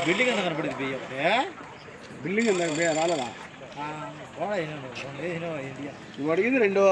Building ఎంత కనపడింది బియ్యం బిల్డింగ్ ఎంత రాలేదా నువ్వు అడిగింది రెండు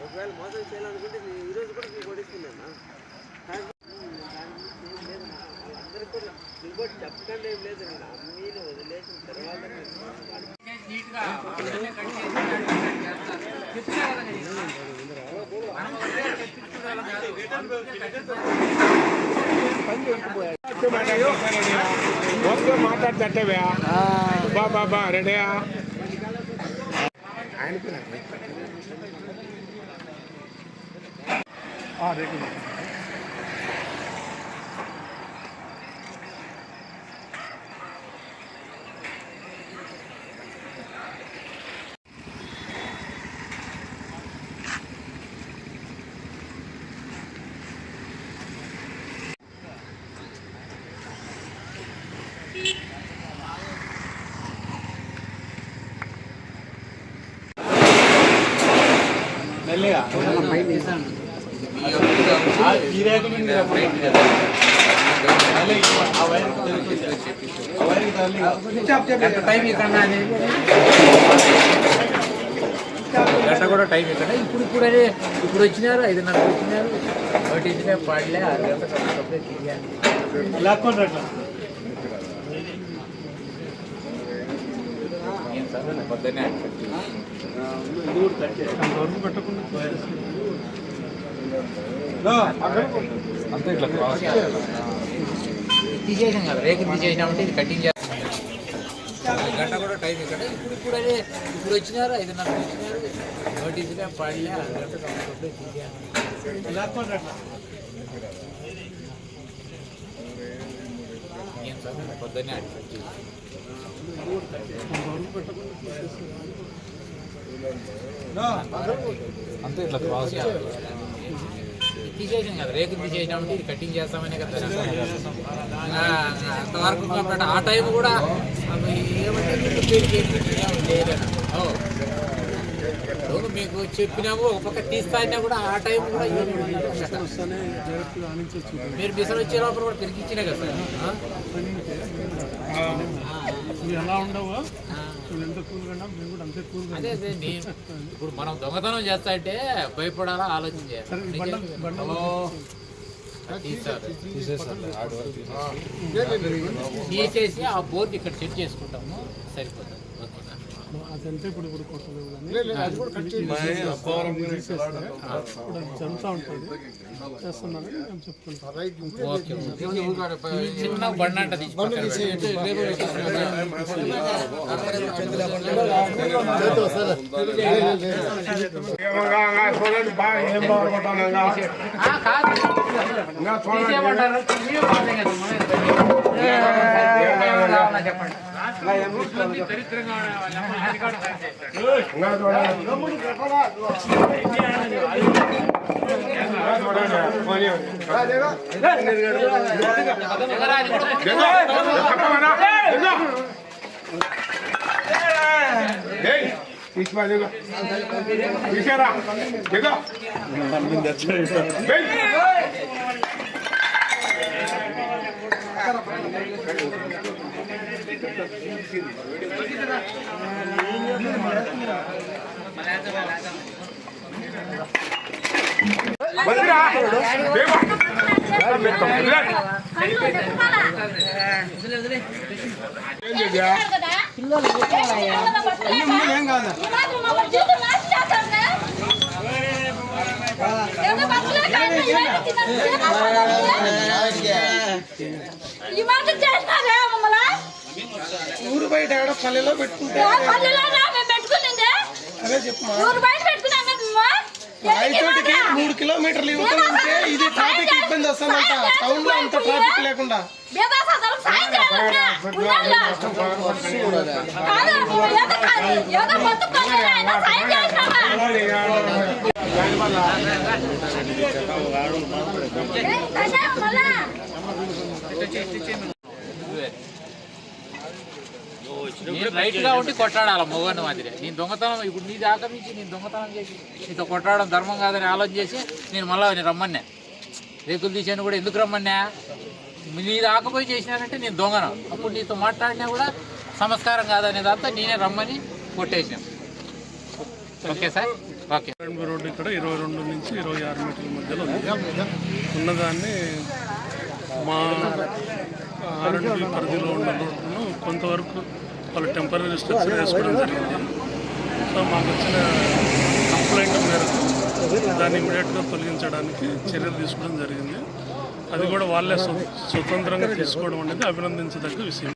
ఒకవేళ మోసం చేయాలనుకుంటే ఈరోజు కూడా మీకు కొడిస్తున్నాను అందరికి కూడా ఇంకోటి చెప్పకుండా ఏం లేదు అమ్మీని వదిలేసిన తర్వాత మాట్లాడతట్టవా బాబా రెడీయా ఆయనకి మెల్లిగా గంట కూడా టైం ఇక్కడ ఇప్పుడు వచ్చినారు 5:30 వచ్చినారు ఒకటి ఇచ్చినా పాడలే 6 గంటలకు పొద్దున్నే తీసేసాం కదా రేకులు తీసేసినామంటే ఇది కటింగ్ చేస్తాం గంట కూడా టైం ఇక్కడ ఇప్పుడు వచ్చినారు 5:30 వచ్చినారు ఒకటి ఇచ్చినా పాడలే 6 గంటలకు పొద్దున్నే అంతే ఇట్లా క్రాస్ తీసేసాం కదా రేకులు తీసేసినామంటే ఇది కటింగ్ చేస్తామనే కదా అంతవరకు ఆ టైం కూడా మీకు చెప్పినాము ఒక పక్క తీస్తా అయినా కూడా ఆ టైం కూడా మీరు బిసలు వచ్చే లోపల కూడా పెరిగిచ్చినా కదా ఎలా ఉండవు అదే ఇప్పుడు మనం దొంగతనం చేస్తా అంటే భయపడాలా ఆలోచన చేయాలి తీసేసి ఆ బోర్డు ఇక్కడ సెట్ చేసుకుంటాము సరిపోతుంది అదంతా ఇప్పుడు జరుగుతూ ఉంటుంది చేస్తున్నాను చిన్న బండి అంట చెప్పండి దరిద్రంగా ఊరు బయట ఎక్కడ పల్లెలో పెట్టుకుంటే ఊరు బయట పెట్టుకున్నాం 3 కిలోమీటర్లు యువతలు ఉంటే ఇది ట్రాఫిక్ ఇబ్బంది వస్తుందంట. టౌన్ లో అంత ట్రాఫిక్ లేకుండా నేను రైట్గా ఉండి కొట్టాడాల మొగని మాదిరి. నేను దొంగతనం ఇప్పుడు నీది ఆక్రమించి నేను దొంగతనం చేసి నీతో కొట్టాడడం ధర్మం కాదని ఆలోచన చేసి నేను మళ్ళీ రమ్మన్నా. రేకులు తీసాను కూడా ఎందుకు రమ్మన్నా, నీది ఆకపోయి చేసినానంటే నేను దొంగను. అప్పుడు నీతో మాట్లాడినా కూడా సంస్కారం కాదనే దాంతో నేనే రమ్మని కొట్టేసాను. Okay sir, okay. రోడ్డు ఇక్కడ 22 నుంచి 26 మీటర్ల మధ్యలో ఉన్నదాన్ని మా ఆర్ఎండ్బి పరిధిలో ఉన్న రోడ్డును కొంతవరకు వాళ్ళు టెంపరీ స్ట్రక్చర్ వేసుకోవడం జరిగింది. సో మాకు వచ్చిన కంప్లైంట్ మేరకు దాన్ని ఇమీడియట్గా తొలగించడానికి చర్యలు తీసుకోవడం జరిగింది. అది కూడా వాళ్ళే స్వతంత్రంగా తీసుకోవడం అనేది అభినందించదగ్గ విషయం.